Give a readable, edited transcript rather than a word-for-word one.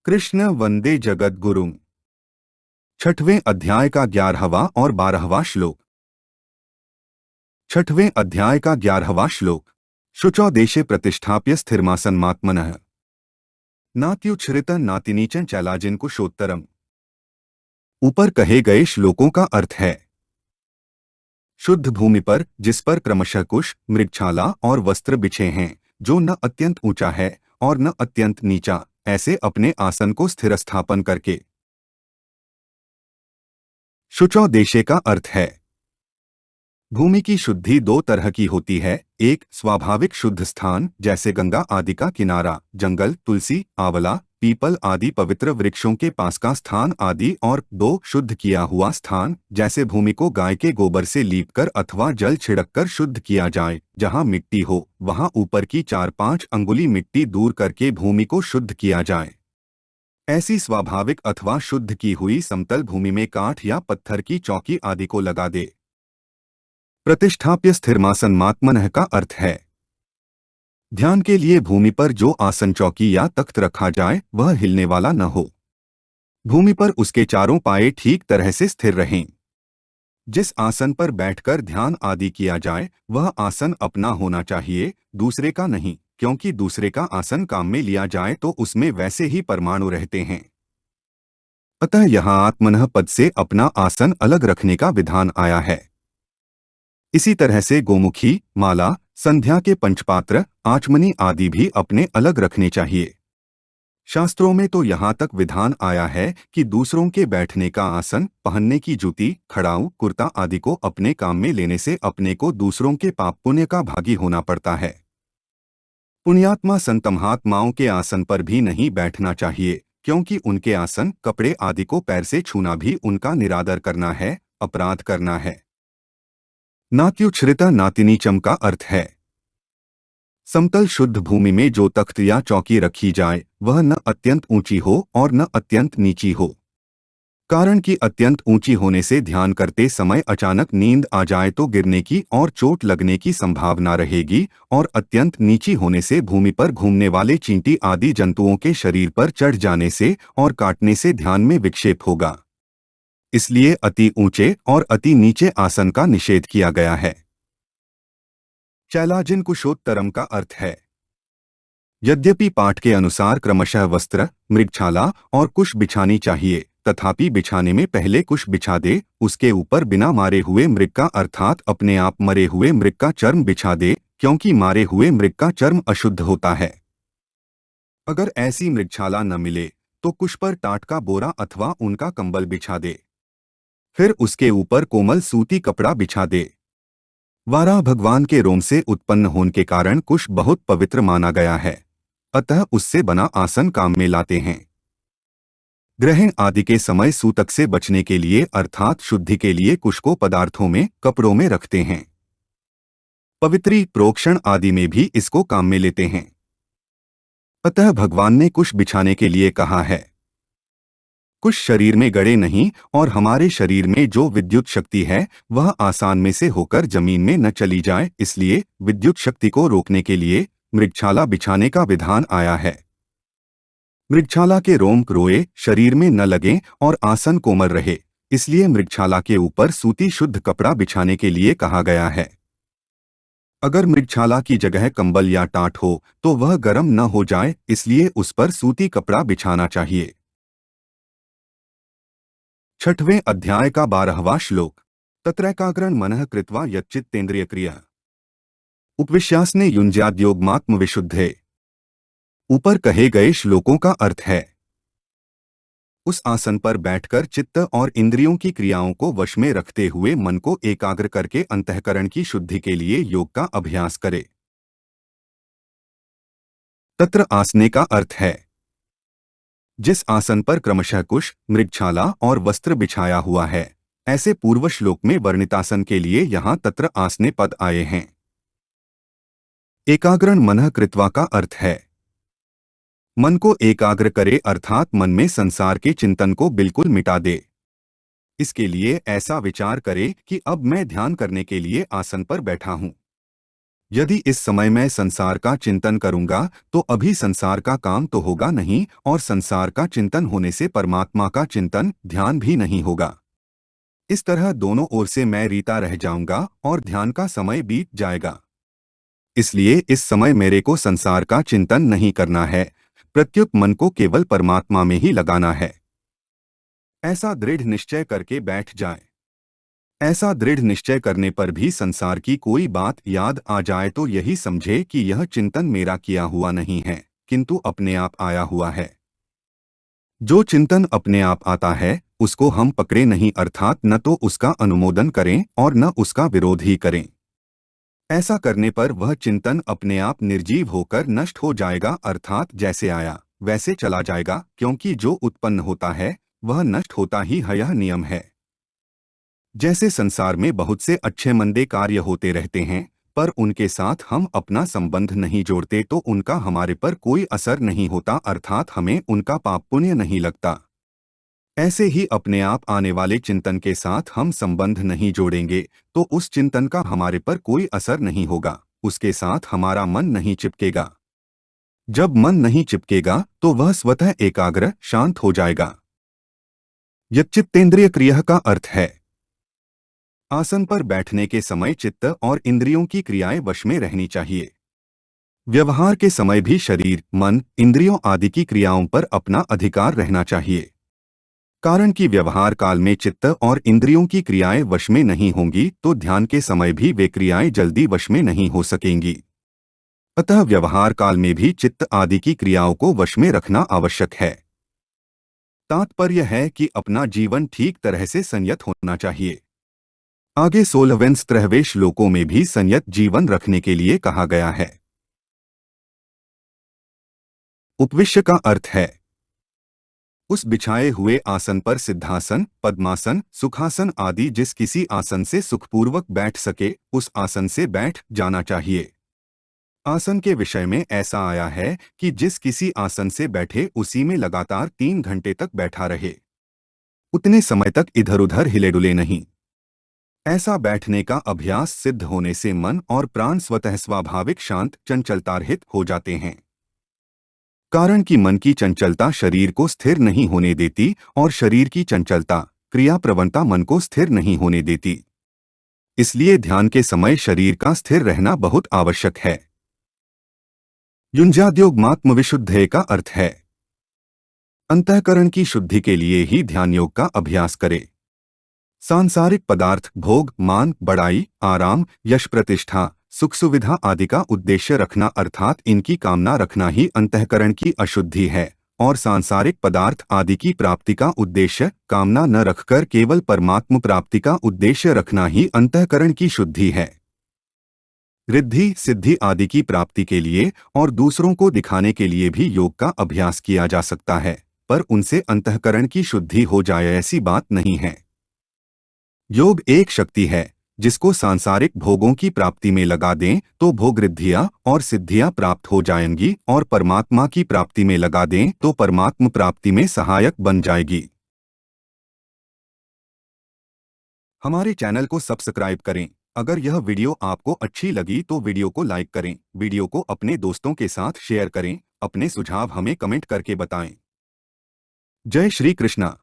कृष्ण वंदे जगत गुरुम। छठवें अध्याय का 11वां और 12वां श्लोक। छठवें अध्याय का 11वां श्लोक। शुचौ देशे प्रतिष्ठाप्य स्थिरमासन्मात्मनः नात्युच्छ्रित नातिनीचं चैलाजिन कुशोत्तरम। ऊपर कहे गए श्लोकों का अर्थ है, शुद्ध भूमि पर जिस पर क्रमशः कुश, मृगछाला और वस्त्र बिछे हैं, जो न अत्यंत ऊंचा है और न अत्यंत नीचा, ऐसे अपने आसन को स्थिर स्थापन करके। शुचौ देशे का अर्थ है, भूमि की शुद्धि दो तरह की होती है। एक, स्वाभाविक शुद्ध स्थान जैसे गंगा आदि का किनारा, जंगल, तुलसी, आंवला, पीपल आदि पवित्र वृक्षों के पास का स्थान आदि। और दो, शुद्ध किया हुआ स्थान जैसे भूमि को गाय के गोबर से लीपकर अथवा जल छिड़ककर शुद्ध किया जाए। जहाँ मिट्टी हो वहाँ ऊपर की 4-5 अंगुली मिट्टी दूर करके भूमि को शुद्ध किया जाए। ऐसी स्वाभाविक अथवा शुद्ध की हुई समतल भूमि में काठ या पत्थर की चौकी आदि को लगा दे। प्रतिष्ठाप्य स्थिरमासन्मात्मनः का अर्थ है, ध्यान के लिए भूमि पर जो आसन, चौकी या तख्त रखा जाए वह हिलने वाला न हो। भूमि पर उसके चारों पाए ठीक तरह से स्थिर रहें। जिस आसन पर बैठकर ध्यान आदि किया जाए वह आसन अपना होना चाहिए, दूसरे का नहीं, क्योंकि दूसरे का आसन काम में लिया जाए तो उसमें वैसे ही परमाणु रहते हैं। अतः यहाँ आत्मनः पद से अपना आसन अलग रखने का विधान आया है। इसी तरह से गोमुखी, माला, संध्या के पंचपात्र, आचमनी आदि भी अपने अलग रखने चाहिए। शास्त्रों में तो यहाँ तक विधान आया है कि दूसरों के बैठने का आसन, पहनने की जूती, खड़ाऊ, कुर्ता आदि को अपने काम में लेने से अपने को दूसरों के पाप पुण्य का भागी होना पड़ता है। पुण्यात्मा संत महात्माओं के आसन पर भी नहीं बैठना चाहिए, क्योंकि उनके आसन, कपड़े आदि को पैर से छूना भी उनका निरादर करना है, अपराध करना है। नात्युच्छ्रित नातिनीचम का अर्थ है, समतल शुद्ध भूमि में जो तख्त या चौकी रखी जाए वह न अत्यंत ऊंची हो और न अत्यंत नीची हो। कारण कि अत्यंत ऊंची होने से ध्यान करते समय अचानक नींद आ जाए तो गिरने की और चोट लगने की संभावना रहेगी, और अत्यंत नीची होने से भूमि पर घूमने वाले चींटी आदि जंतुओं के शरीर पर चढ़ जाने से और काटने से ध्यान में विक्षेप होगा। इसलिए अति ऊंचे और अति नीचे आसन का निषेध किया गया है। चैलाजिन कुशोत्तरम का अर्थ है, यद्यपि पाठ के अनुसार क्रमशः वस्त्र, मृगछाला और कुश बिछानी चाहिए, तथापि बिछाने में पहले कुश बिछा दे, उसके ऊपर बिना मारे हुए मृग का अर्थात अपने आप मरे हुए मृग का चर्म बिछा दे, क्योंकि मारे हुए मृग का चर्म अशुद्ध होता है। अगर ऐसी मृगछाला न मिले तो कुश पर टाट का बोरा अथवा ऊन का कंबल बिछा दे, फिर उसके ऊपर कोमल सूती कपड़ा बिछा दे। वाराह भगवान के रोम से उत्पन्न होने के कारण कुश बहुत पवित्र माना गया है, अतः उससे बना आसन काम में लाते हैं। ग्रहण आदि के समय सूतक से बचने के लिए अर्थात शुद्धि के लिए कुश को पदार्थों में, कपड़ों में रखते हैं। पवित्री, प्रोक्षण आदि में भी इसको काम में लेते हैं। अतः भगवान ने कुश बिछाने के लिए कहा है। कुश शरीर में गड़े नहीं, और हमारे शरीर में जो विद्युत शक्ति है वह आसान में से होकर जमीन में न चली जाए, इसलिए विद्युत शक्ति को रोकने के लिए मृगछाला बिछाने का विधान आया है। मृगछाला के रोम रोए शरीर में न लगें और आसन कोमल रहे, इसलिए मृगछाला के ऊपर सूती शुद्ध कपड़ा बिछाने के लिए कहा गया है। अगर मृगछाला की जगह कंबल या टाट हो तो वह गर्म न हो जाए, इसलिए उस पर सूती कपड़ा बिछाना चाहिए। छठवें अध्याय का 12वां श्लोक। तत्रैकाग्रं मनः कृत्वा यच्चित्तेन्द्रियक्रियः उपविश्यासने युञ्ज्याद्योगमात्म विशुद्धे। ऊपर कहे गए श्लोकों का अर्थ है, उस आसन पर बैठकर चित्त और इंद्रियों की क्रियाओं को वश में रखते हुए मन को एकाग्र करके अंतःकरण की शुद्धि के लिए योग का अभ्यास करे। तत्र आसने का अर्थ है, जिस आसन पर क्रमशः कुश, मृगछाला और वस्त्र बिछाया हुआ है, ऐसे पूर्व श्लोक में वर्णितासन के लिए यहाँ तत्र आसने पद आए हैं। एकाग्रं मनः कृत्वा का अर्थ है, मन को एकाग्र करे अर्थात मन में संसार के चिंतन को बिल्कुल मिटा दे। इसके लिए ऐसा विचार करे कि अब मैं ध्यान करने के लिए आसन पर बैठा हूँ। यदि इस समय मैं संसार का चिंतन करूंगा तो अभी संसार का काम तो होगा नहीं और संसार का चिंतन होने से परमात्मा का चिंतन ध्यान भी नहीं होगा। इस तरह दोनों ओर से मैं रीता रह जाऊंगा और ध्यान का समय बीत जाएगा। इसलिए इस समय मेरे को संसार का चिंतन नहीं करना है, प्रत्युत मन को केवल परमात्मा में ही लगाना है। ऐसा दृढ़ निश्चय करके बैठ जाए। ऐसा दृढ़ निश्चय करने पर भी संसार की कोई बात याद आ जाए तो यही समझे कि यह चिंतन मेरा किया हुआ नहीं है, किंतु अपने आप आया हुआ है। जो चिंतन अपने आप आता है उसको हम पकड़े नहीं, अर्थात न तो उसका अनुमोदन करें और न उसका विरोध ही करें। ऐसा करने पर वह चिंतन अपने आप निर्जीव होकर नष्ट हो जाएगा, अर्थात जैसे आया वैसे चला जाएगा, क्योंकि जो उत्पन्न होता है वह नष्ट होता ही है, यह नियम है। जैसे संसार में बहुत से अच्छे मंदे कार्य होते रहते हैं, पर उनके साथ हम अपना संबंध नहीं जोड़ते तो उनका हमारे पर कोई असर नहीं होता, अर्थात हमें उनका पाप पुण्य नहीं लगता। ऐसे ही अपने आप आने वाले चिंतन के साथ हम संबंध नहीं जोड़ेंगे तो उस चिंतन का हमारे पर कोई असर नहीं होगा, उसके साथ हमारा मन नहीं चिपकेगा। जब मन नहीं चिपकेगा तो वह स्वतः एकाग्र शांत हो जाएगा। यच्चित्तेंद्रिय क्रिया का अर्थ है आसन पर बैठने के समय चित्त और इंद्रियों की क्रियाएं वश में रहनी चाहिए। व्यवहार के समय भी शरीर, मन, इंद्रियों आदि की क्रियाओं पर अपना अधिकार रहना चाहिए। कारण कि व्यवहार काल में चित्त और इंद्रियों की क्रियाएं वश में नहीं होंगी तो ध्यान के समय भी वे क्रियाएं जल्दी वश में नहीं हो सकेंगी। अतः व्यवहार काल में भी चित्त आदि की क्रियाओं को वश में रखना आवश्यक है। तात्पर्य है कि अपना जीवन ठीक तरह से संयत होना चाहिए। आगे 16वें श्लोकों में भी संयत जीवन रखने के लिए कहा गया है। उपविश्य का अर्थ है उस बिछाए हुए आसन पर सिद्धासन, पद्मासन, सुखासन आदि जिस किसी आसन से सुखपूर्वक बैठ सके उस आसन से बैठ जाना चाहिए। आसन के विषय में ऐसा आया है कि जिस किसी आसन से बैठे उसी में लगातार 3 घंटे तक बैठा रहे, उतने समय तक इधर उधर हिले डुले नहीं। ऐसा बैठने का अभ्यास सिद्ध होने से मन और प्राण स्वतः स्वाभाविक शांत चंचलतारहित हो जाते हैं। कारण कि मन की चंचलता शरीर को स्थिर नहीं होने देती और शरीर की चंचलता, क्रिया प्रवणता मन को स्थिर नहीं होने देती। इसलिए ध्यान के समय शरीर का स्थिर रहना बहुत आवश्यक है। युञ्जाद्योगमात्म विशुद्धे का अर्थ है अंतःकरण की शुद्धि के लिए ही ध्यान योग का अभ्यास करे। सांसारिक पदार्थ, भोग, मान, बड़ाई, आराम, यश, प्रतिष्ठा, सुख सुविधा आदि का उद्देश्य रखना अर्थात इनकी कामना रखना ही अंतःकरण की अशुद्धि है और सांसारिक पदार्थ आदि की प्राप्ति का उद्देश्य कामना न रखकर केवल परमात्म प्राप्ति का उद्देश्य रखना ही अंतःकरण की शुद्धि है। रिद्धि, सिद्धि आदि की प्राप्ति के लिए और दूसरों को दिखाने के लिए भी योग का अभ्यास किया जा सकता है, पर उनसे अंतःकरण की शुद्धि हो जाए ऐसी बात नहीं है। योग एक शक्ति है जिसको सांसारिक भोगों की प्राप्ति में लगा दें तो भोग रिद्धियां और सिद्धियां प्राप्त हो जाएंगी और परमात्मा की प्राप्ति में लगा दें तो परमात्म प्राप्ति में सहायक बन जाएगी। हमारे चैनल को सब्सक्राइब करें। अगर यह वीडियो आपको अच्छी लगी तो वीडियो को लाइक करें, वीडियो को अपने दोस्तों के साथ शेयर करें, अपने सुझाव हमें कमेंट करके बताएं। जय श्री कृष्णा।